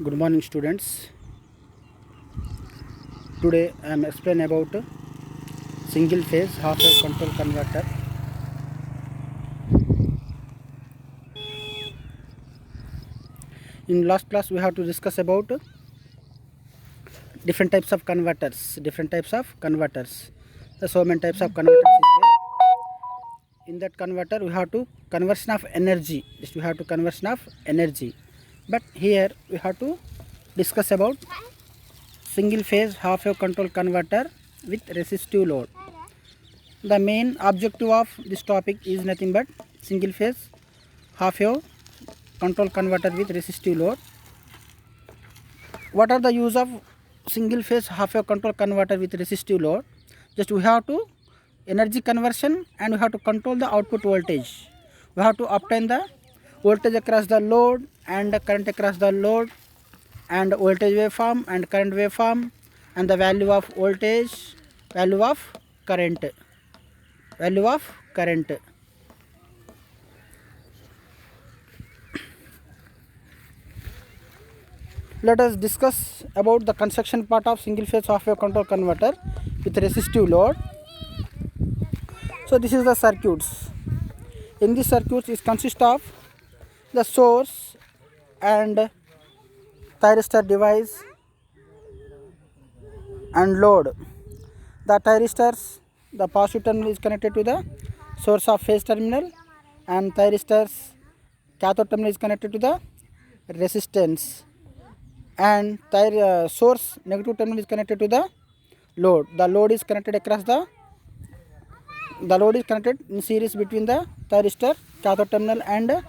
Good morning, students. Today I am explain about single phase half wave control converter. In last class we have to discuss about different types of converters. So many types of converters is there. In that converter we have to conversion of energy. But here we have to discuss about single phase half wave control converter with resistive load. The main objective of this topic is nothing but single phase half wave control converter with resistive load. What are the use of single phase half wave control converter with resistive load? Just we have to energy conversion and we have to control the output voltage. We have to obtain the voltage across the load and the current across the load and voltage waveform and current waveform and the value of voltage, value of current. Let us discuss about the construction part of single phase half wave control converter with resistive load. So this is the circuits. In this circuits it consists of the source and thyristor device and load. The thyristors, the positive terminal is connected to the source of phase terminal and thyristors cathode terminal is connected to the resistance and source negative terminal is connected to the load. The load is connected in series between the thyristor cathode terminal and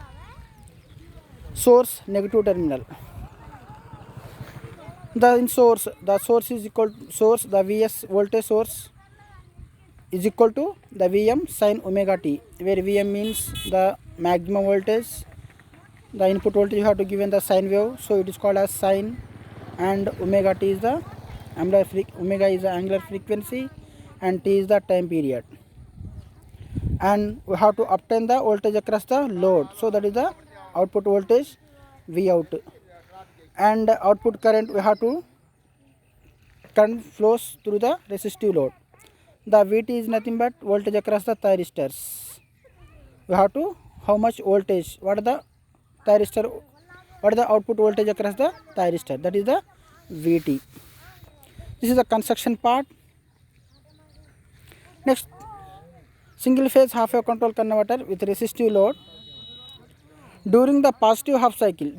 source negative terminal. The source is equal to source, the Vs voltage source is equal to the Vm sin omega t, where Vm means the maximum voltage. The input voltage you have to give in the sine wave, so it is called as sine, and omega t is the omega is the angular frequency and t is the time period. And we have to obtain the voltage across the load, so that is the output voltage V out. And output current we have to current flows through the resistive load. The Vt is nothing but voltage across the thyristors. We have to how much voltage, what is the output voltage across the thyristor, that is the Vt. This is the construction part. Next, single phase half wave control converter with resistive load. During the positive half cycle,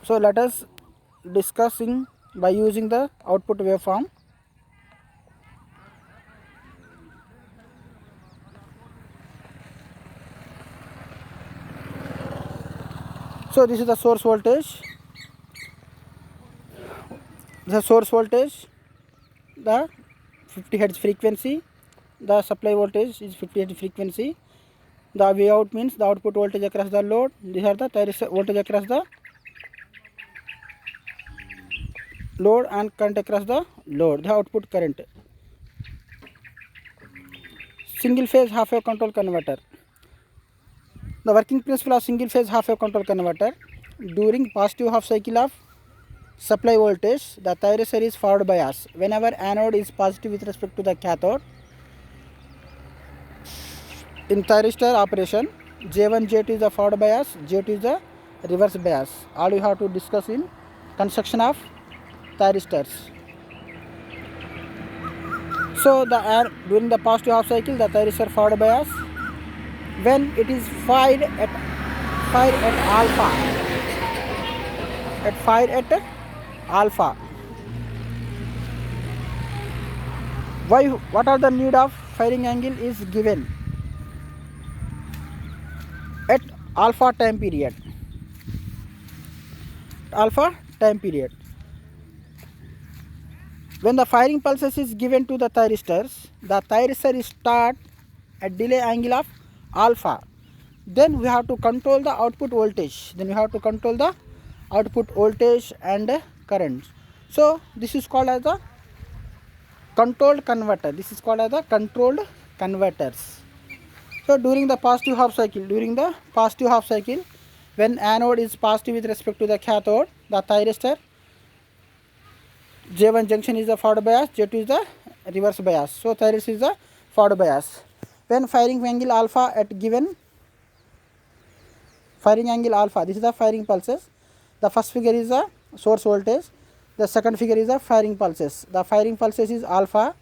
so let us discussing by using the output waveform. So this is the source voltage, the 50 Hz frequency, the supply voltage is 50 Hz frequency. The V out means the output voltage across the load. These are the thyristor voltage across the load and current across the load, the output current. Single phase half wave control converter. The working principle of single phase half wave control converter: during positive half cycle of supply voltage, the thyristor is forward bias. Whenever anode is positive with respect to the cathode, in thyristor operation, J1, J2 is the forward bias, J2 is the reverse bias. All you have to discuss in construction of thyristors. So during the positive half cycle, the thyristor forward bias. When it is fired at alpha, what are the need of firing angle is given at alpha time period. When the firing pulses is given to the thyristors, the thyristor is start at delay angle of alpha. Then we have to control the output voltage. And current. So this is called as the controlled converter. converters. So during the positive half cycle, when anode is positive with respect to the cathode, the thyristor J1 junction is the forward bias, J2 is the reverse bias. So thyristor is the forward bias. When firing angle alpha at given firing angle alpha, this is the firing pulses. The first figure is the source voltage. The second figure is the firing pulses. The firing pulses is alpha.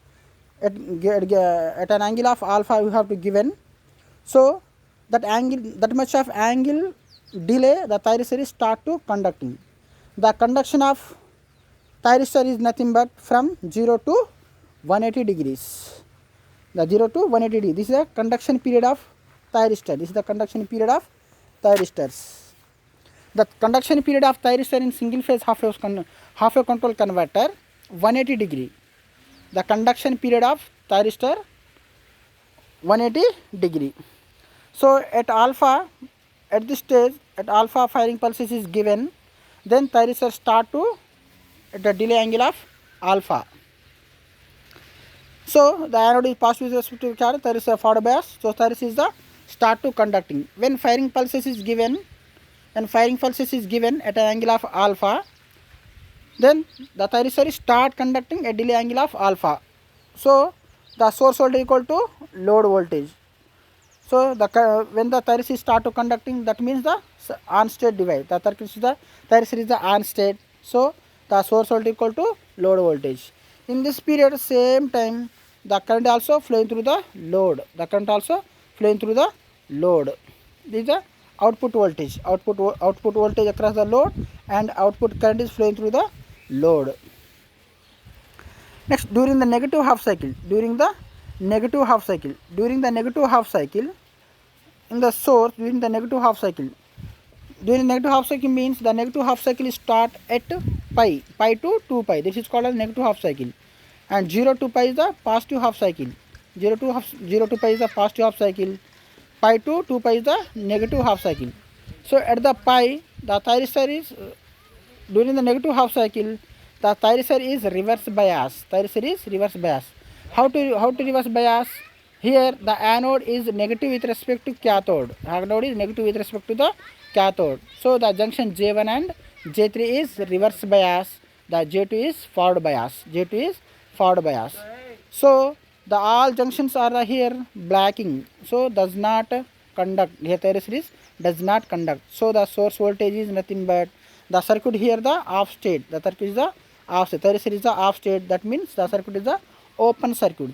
At an angle of alpha, we have to given. So that much of angle delay, the thyristor is start to conducting. The conduction of thyristor is nothing but from 0 to 180 degrees. The 0 to 180 degrees. This is the conduction period of thyristor. The conduction period of thyristor in single phase half wave control converter 180 degree. The conduction period of thyristor 180 degree. So at this stage, at alpha firing pulses is given, then thyristor start to at the delay angle of alpha. So the anode is positive with respect to cathode, thyristor forward bias. So thyristor is the start to conducting. When firing pulses is given at an angle of alpha, then the thyristor is start conducting at delay angle of alpha. So the source voltage equal to load voltage. So when the thyristor start to conducting, that means the on state device. The thyristor is the on state. So the source voltage equal to load voltage. In this period, same time, the current also flowing through the load. This is the output voltage. Output voltage across the load, and output current is flowing through the load. Next, during the negative half cycle, in the source, during the negative half cycle means the negative half cycle is start at pi to 2 pi. This is called as negative half cycle, and 0 to pi is the positive half cycle. 0 to pi is the positive half cycle. Pi to 2 pi is the negative half cycle. So at the pi, the thyristor is during the negative half cycle, the thyristor is reverse bias. How to reverse bias? Here the anode is negative with respect to cathode. So the junction J1 and J3 is reverse bias. The J2 is forward bias. So the all junctions are here blacking. So does not conduct. Here thyristor does not conduct. So the source voltage is nothing but the circuit here the off state. Thyristor is the off state. That means the circuit is the open circuit.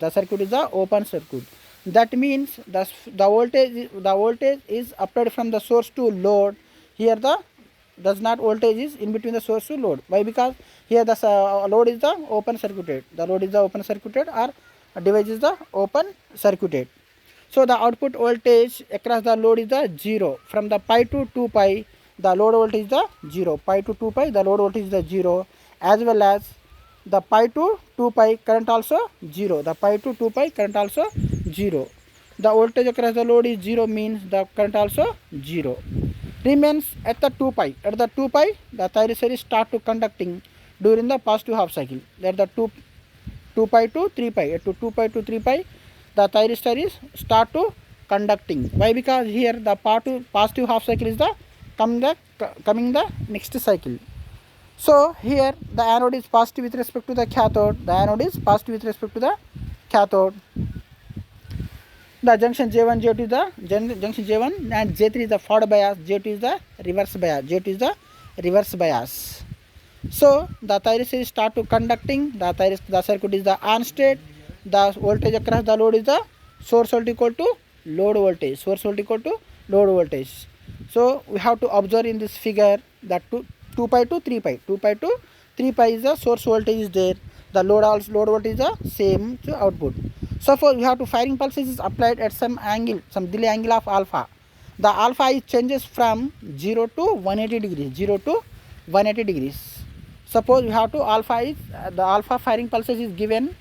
That means the voltage is applied from the source to load. Here the does not voltage is in between the source to load. Why? Because here the load is the open circuited. Or device is the open circuited. So the output voltage across the load is the 0. From the pi to 2 pi, the load voltage is the 0. Pi to 2 pi, the load voltage is the 0, as well as the pi to 2 pi current also 0. The voltage across the load is 0 means the current also 0. Remains at the 2 pi. At the 2 pi, the thyristor is start to conducting during the positive half cycle. At the 2 pi to 3 pi. At 2 pi to 3 pi, the thyristor is start to conducting. Why? Because here the positive half cycle is the coming the next cycle. So here the anode is positive with respect to the cathode. The junction J1, J2 is the junction J1 and J3 is the forward bias, J2 is the reverse bias. So the thyristor start to conducting. The circuit is the on state. The voltage across the load is the source voltage equal to load voltage. So we have to observe in this figure that 2 pi to 3 pi. 2 pi to 3 pi is the source voltage is there. The load voltage is the same to output. Suppose we have to firing pulses is applied at some angle, some delay angle of alpha. The alpha is changes from 0 to 180 degrees. Suppose we have to the alpha firing pulses is given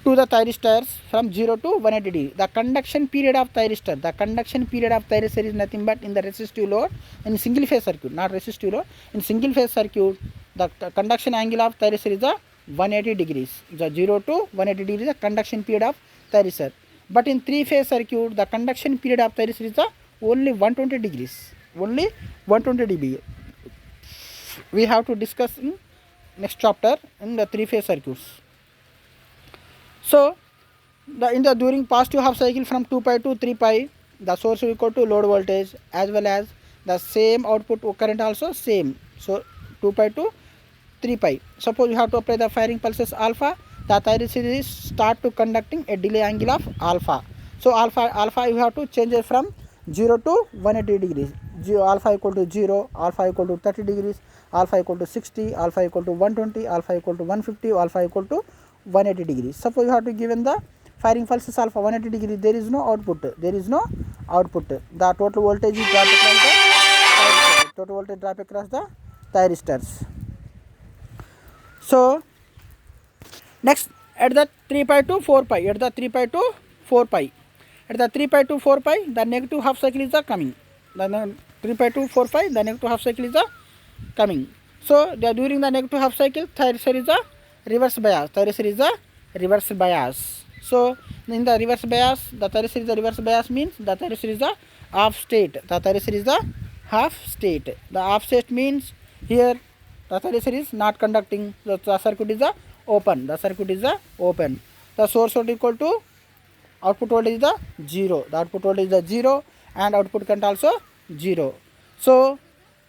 to the thyristors from 0 to 180 degree. The conduction period of thyristor is nothing but in the resistive load in single phase circuit, not resistive load. In single phase circuit, the conduction angle of thyristor is the 180 degrees. The 0 to 180 degrees is the conduction period of thyristor. But in three-phase circuit, the conduction period of thyristor is only 120 degrees. Only 120 degrees. We have to discuss in next chapter in the three-phase circuits. So during positive half cycle from 2 pi to 3 pi, the source is equal to load voltage as well as the same output current also same. So 2 pi to 3 pi. Suppose you have to apply the firing pulses alpha, the thyristor is start to conducting a delay angle of alpha. So alpha you have to change it from 0 to 180 degrees. Alpha equal to 0, alpha equal to 30 degrees, alpha equal to 60, alpha equal to 120, alpha equal to 150, alpha equal to 180 degrees. Suppose you have to given the firing pulses alpha 180 degrees, there is no output. The total voltage is dropped across the total voltage drop across the thyristors. So next at the 3 pi to 4 pi, at the 3 pi to 4 pi, at the 3 pi to 4 pi, the negative half cycle is the coming. The 3 pi to 4 pi, the negative half cycle is the coming. So during the negative half cycle, thyristor is the reverse bias. Thyristor is the reverse bias. So in the reverse bias, the thyristor is the reverse bias means the thyristor is the off state. The thyristor is the half state. The off state means here the thyristor is not conducting. The circuit is the open. The circuit is the open. The source voltage equal to output voltage is the 0. The output voltage is the 0 and output current also 0. So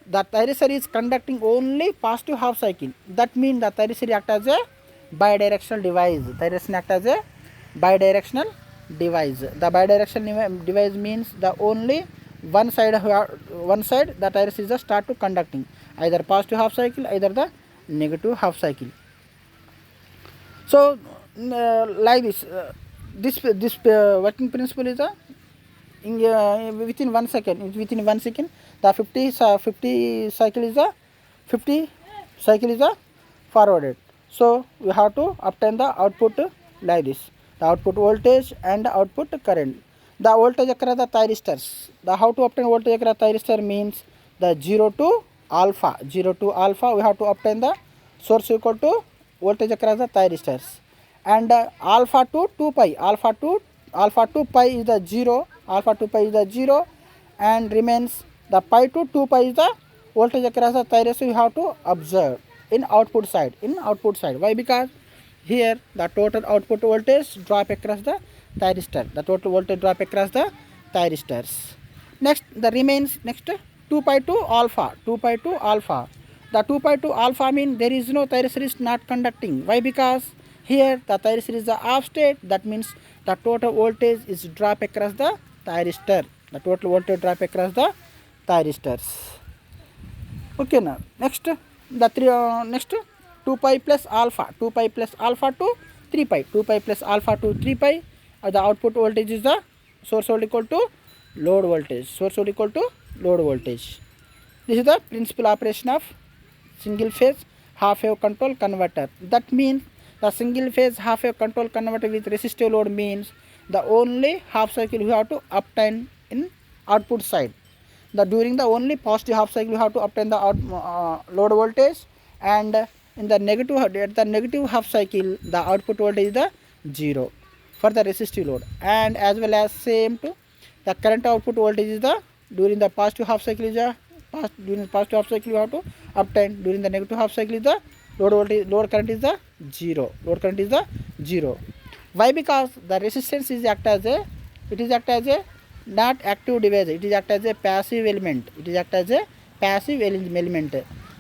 the thyristor is conducting only positive half cycle. That means the thyristor acts as a bidirectional device. Thyristor acts as a bidirectional device. The bidirectional device means the only one side the thyristor is the start to conducting, either positive half cycle, either the negative half cycle. So like this working principle is within 1 second. Within 1 second, the 50 cycle is the forwarded. So we have to obtain the output like this: the output voltage and the output current. The voltage across the thyristors. The how to obtain voltage across thyristor means the 0 to alpha. 0 to alpha we have to obtain the source equal to voltage across the thyristors, and alpha to 2 pi. Alpha to pi is the 0. Alpha to pi is the 0, and remains the pi to 2 pi is the voltage across the thyristor. You have to observe in output side. Why? Because here the total output voltage drop across the thyristor. The total voltage drop across the thyristors. Next the remains 2 pi to alpha. 2 pi to alpha. The 2 pi to alpha means there is no thyristor is not conducting. Why? Because here the thyristor is the off state. That means the total voltage is drop across the thyristor. The total voltage drop across the thyristors. Okay, now next the 2 pi plus alpha. 2 pi plus alpha to 3 pi. 2 pi plus alpha to 3 pi. The output voltage is the source voltage equal to load voltage. Source voltage equal to load voltage. This is the principal operation of single phase half wave control converter. That means the single phase half wave control converter with resistive load means the only half cycle you have to obtain in output side. During the only positive half cycle you have to obtain the load voltage, and in the negative half cycle the output voltage is the 0 for the resistive load, and as well as same to the current output voltage is the during the positive half cycle is the during the positive half cycle you have to obtain. During the negative half cycle is the load current is the 0. Load current is the 0. Why? Because the resistance is act as a not active device. It is act as a passive element.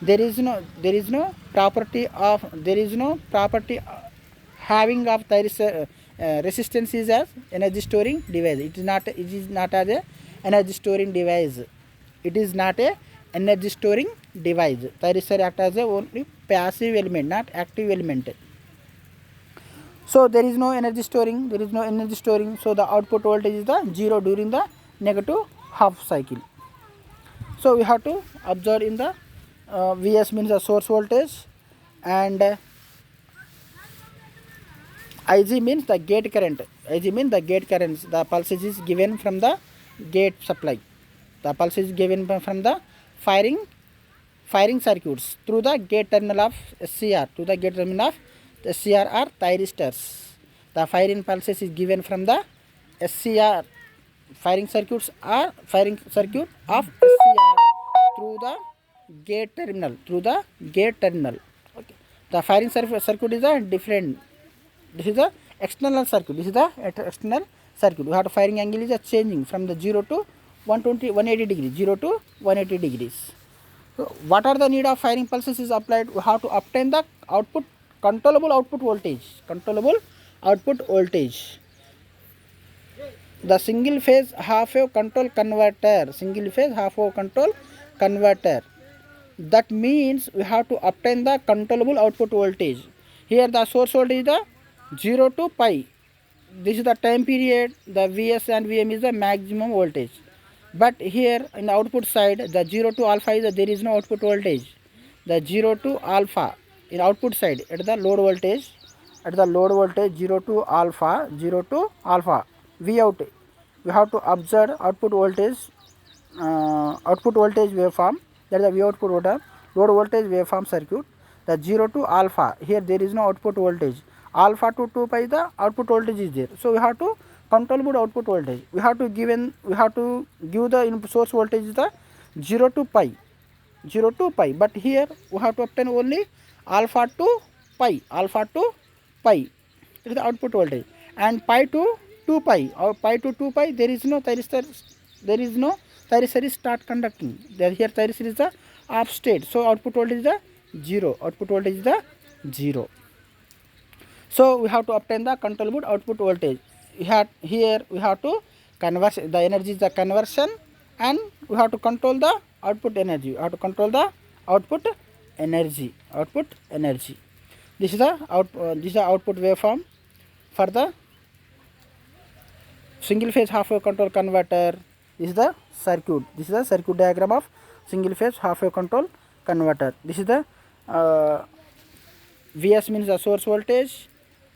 There is no property having of thyristor resistance is as energy storing device. It is not as a energy storing device. It is not a energy storing device. Thyristor act as a only passive element, not active element. So there is no energy storing. So the output voltage is the 0 during the negative half cycle. So we have to observe in the Vs means the source voltage, and Ig means the gate current. The pulses is given from the gate supply. The pulse is given from the firing circuits through the gate terminal of SCR. To the gate terminal of SCR are thyristors. The firing pulses is given from the SCR firing circuits are firing circuit of SCR through the gate terminal, okay. The firing circuit is a different. This is the external circuit. This is the external circuit. We have to firing angle is a changing from the 0 to 180 degrees. 0 to 180 degrees. So what are the need of firing pulses is applied? We have to obtain the output, controllable output voltage. Controllable output voltage. The single phase half wave control converter. Single phase half wave control converter. That means we have to obtain the controllable output voltage. Here the source voltage is the 0 to pi. This is the time period. The Vs and Vm is the maximum voltage. But here in the output side, the 0 to alpha is there is no output voltage. The 0 to alpha in output side at the load voltage, 0 to alpha, V out. We have to observe output voltage waveform, that is the V output load voltage waveform circuit. The 0 to alpha, here there is no output voltage. Alpha to 2 pi the output voltage is there. So we have to controllable output voltage. We have to give the input source voltage is the 0 to pi. But here we have to obtain only alpha to pi. It is the output voltage. And pi to 2 pi or pi to 2 pi, there is no thyristor is start conducting. Here thyristor is the off state. So output voltage is the 0. So we have to obtain the controllable output voltage. Here we have to convert the energy is the conversion, and we have to control the output energy. This is the output waveform for the single phase half wave control converter. This is the circuit diagram of single phase half wave control converter. This is the Vs means the source voltage,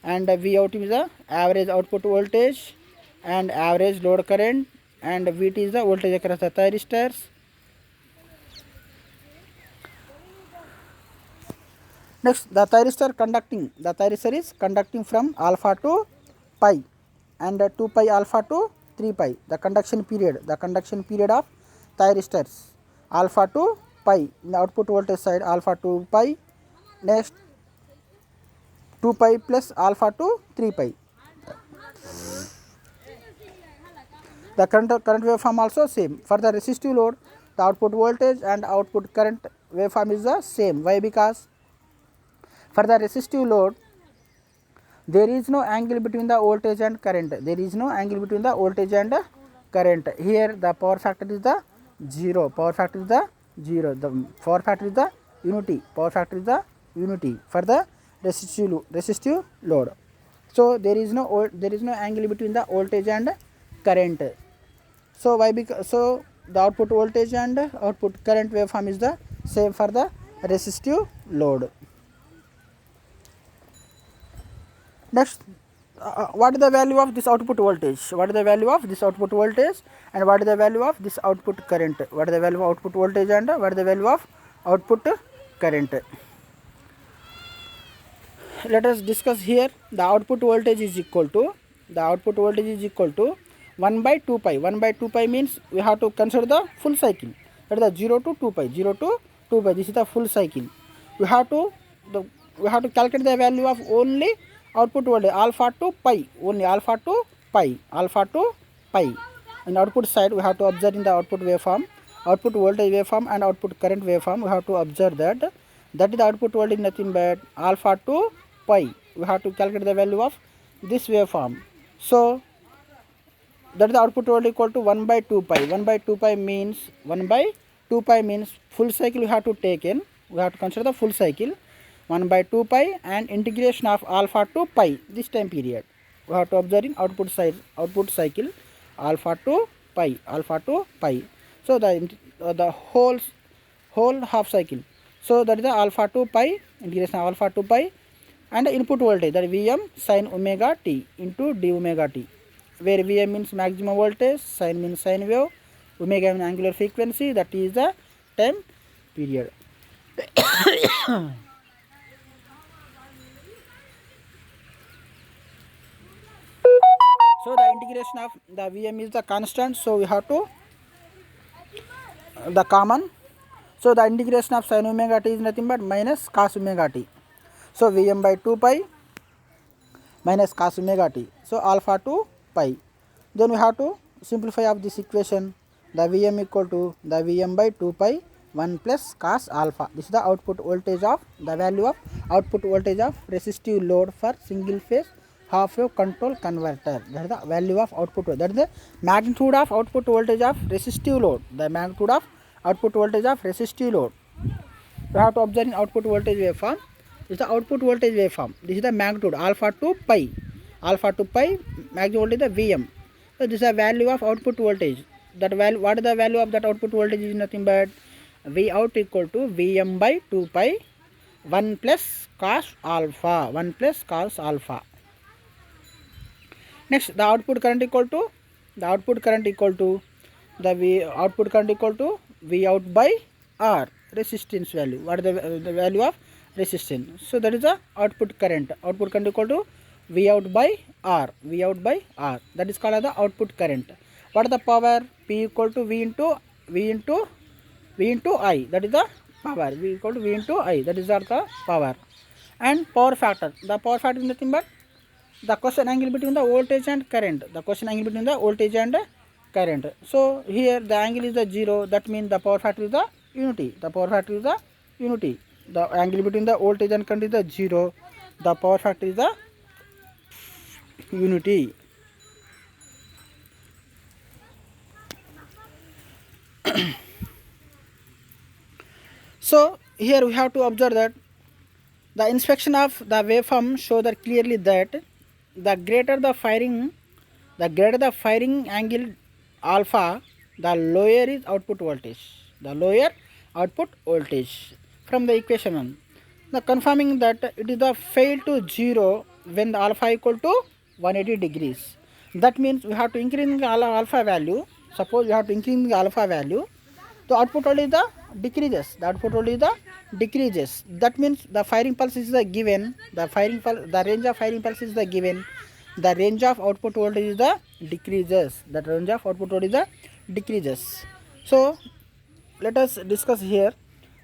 and V out is the average output voltage and average load current, and Vt is the voltage across the thyristors. Next, the thyristor is conducting from alpha to pi and 2 pi alpha to 3 pi. The conduction period of thyristors, alpha to pi. In the output voltage side, alpha to pi. Next, 2 pi plus alpha to 3 pi. The current waveform also same. For the resistive load, the output voltage and output current waveform is the same. Why? Because for the resistive load, there is no angle between the voltage and current. Here the power factor is the 0. The power factor is the unity. For the resistive load. So there is no angle between the voltage and current. So why? Because the output voltage and output current waveform is the same for the resistive load. Next, what is the value of this output voltage? And what is the value of this output current? What is the value of output voltage and what is the value of output current? Let us discuss here. The output voltage is equal to 1 by 2 pi. 1 by 2 pi means we have to consider the full cycle. That is the 0 to 2 pi. This is the full cycle. We have to calculate the value of only output voltage alpha to pi. In output side, we have to observe in the output waveform, output voltage waveform and output current waveform. We have to observe that is the output voltage nothing but alpha to pi. We have to calculate the value of this waveform. So that is the output voltage equal to 1 by 2 pi. 1 by 2 pi means full cycle we have to take in. We have to consider the full cycle. 1 by 2 pi and integration of alpha to pi, this time period. We have to observe in output cycle alpha to pi. So the whole half cycle. So that is the alpha to pi, integration of alpha to pi, and the input voltage, that is Vm sin omega t into d omega t, where Vm means maximum voltage, sin means sine wave, omega means angular frequency, that is the time period. So So the integration of the Vm is the constant, so we have to the common. So the integration of sin omega t is nothing but minus cos omega t. So Vm by 2 pi minus cos omega t. So alpha to pi. Then we have to simplify of this equation. The Vm equal to the Vm by 2 pi 1 plus cos alpha. This is the output voltage of the value of output voltage of resistive load for single phase half wave control converter. That is the value of output. That is the magnitude of output voltage of resistive load. The magnitude of output voltage of resistive load. We have to observe in output voltage waveform. This is the output voltage waveform. This is the magnitude alpha to pi. Alpha to pi magnitude voltage the Vm. So this is the value of output voltage. That value, what is the value of that output voltage is nothing but V out equal to Vm by 2 pi 1 plus cos alpha. 1 plus cos alpha. Next, the output current equal to the output current equal to the V out by R, resistance value. What is the value of resistance? So that is the output current. Output current equal to V out by R. V out by R. That is called as the output current. What is the power? P equal to V into I. That is the power. V equal to V into I. That is the power. And power factor. The power factor is nothing but the quotient angle between the voltage and current. The quotient angle between the voltage and current. So here the angle is the 0. That means the power factor is the unity. The power factor is the unity. The angle between the voltage and current is the 0. The power factor is the unity. So here we have to observe that the inspection of the waveform show that clearly that the greater the firing angle alpha, the lower is output voltage. The lower output voltage from the equation 1. The confirming that it is the fail to 0 when the alpha equal to 180 degrees. That means we have to increase the alpha value. Suppose we have to increase the alpha value, the output voltage the decreases. The output voltage the decreases. That means the firing pulse is the given. The range of firing pulse is the given. The range of output voltage is the decreases. The range of output voltage is the decreases. So let us discuss here.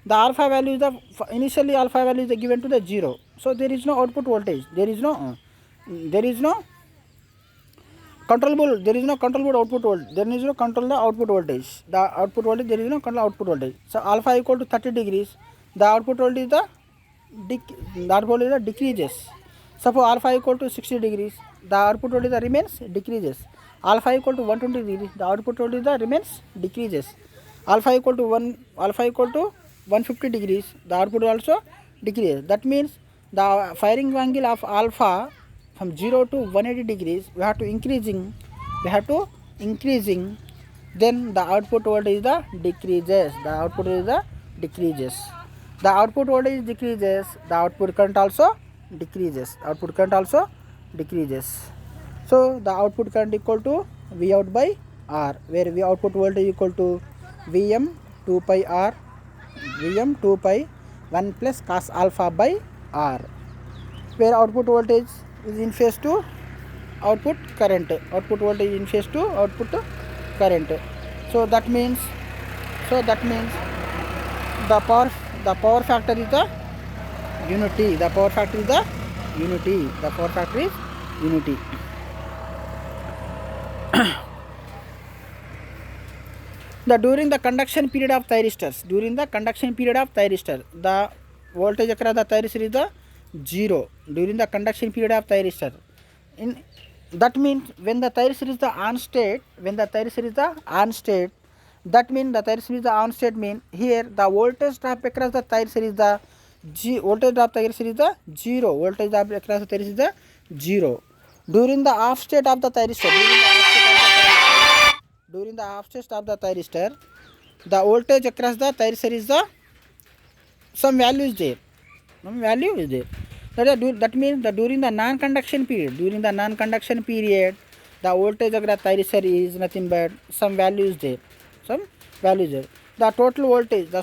The alpha value is the initially alpha value is given to the 0. So there is no output voltage. There is no controllable. There is no controllable output voltage. There is no control the output voltage. The output voltage, there is no control output voltage. So alpha equal to 30 degrees. The output voltage is decreases. Suppose alpha equal to 60 degrees. The output voltage remains decreases. Alpha equal to 120 degrees. The output voltage remains decreases. Alpha equal to 150 degrees. The output also decreases. That means the firing angle of alpha from 0 to 180 degrees we have to increasing. Then the output voltage decreases. The output is the decreases. The output voltage decreases. The output current also decreases. So the output current equal to V out by R, where V output voltage equal to Vm 2 pi R, Vm 2 pi 1 plus cos alpha by R, where output voltage is in phase to output current. Output voltage in phase to output current. So that means the power factor is the unity. The power factor is unity. During the conduction period of thyristors, the voltage across the thyristor is the 0 during the conduction period of thyristor. That means when the thyristor is the on state, that means the thyristor is the on state mean here the voltage drop across the thyristor is the voltage drop across the 0. Voltage drop across the thyristor is the 0. During the off state of the thyristor, the voltage across the thyristor is the some value is there. That means that during the non-conduction period, the voltage across the thyristor is nothing but some value is there. The total voltage, the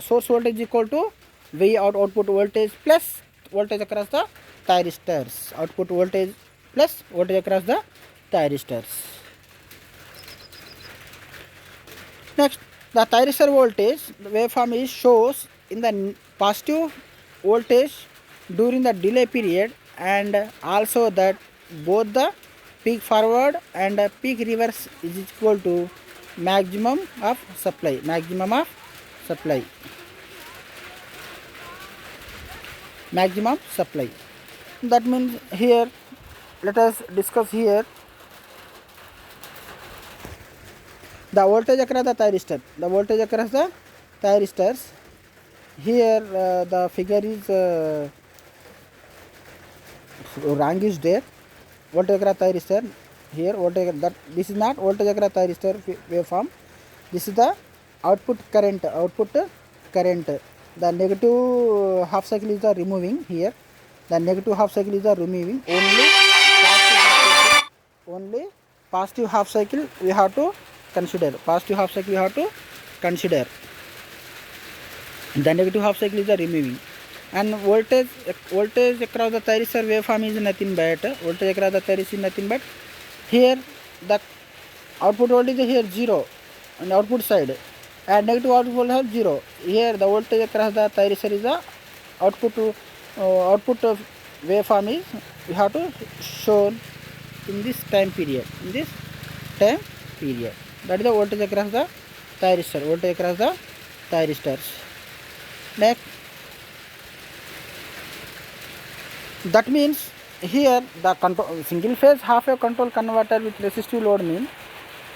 source voltage equal to V out output voltage plus voltage across the thyristors. Output voltage plus voltage across the thyristors. Next, the thyristor voltage waveform is shows in the positive voltage during the delay period, and also that both the peak forward and peak reverse is equal to maximum of supply. Maximum supply. That means here, let us discuss here the voltage across the thyristor. The voltage across the thyristors. Here the figure is wrong is there. Voltage across thyristor. Here voltage, that this is not voltage across thyristor waveform. This is the output current. The negative half cycle is the removing here. The negative half cycle is the removing. Only positive half cycle we have to consider. The negative half cycle is the removing. And voltage across the thyristor waveform is nothing but here the output voltage is here 0 on the output side, and negative output voltage 0. Here the voltage across the thyristor is the output of waveform is we have to show in this time period. That is the voltage across the thyristors. Next, that means here the single phase half wave control converter with resistive load means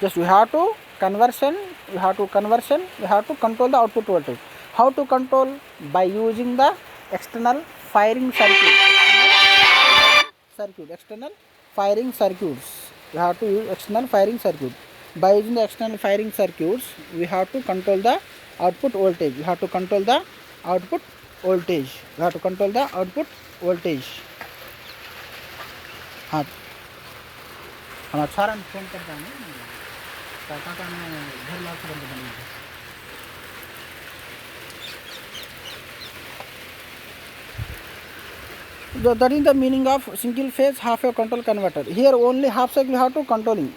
just we have to control the output voltage. How to control? By using the external firing circuits. We have to use external firing circuit. By using the external firing circuits, we have to control the output voltage. हाँ, हम अच्छा phone करता हूँ काका का घर लाख बंद बनेगा. That is the meaning of single phase half wave control converter. Here only half cycle we have to controlling.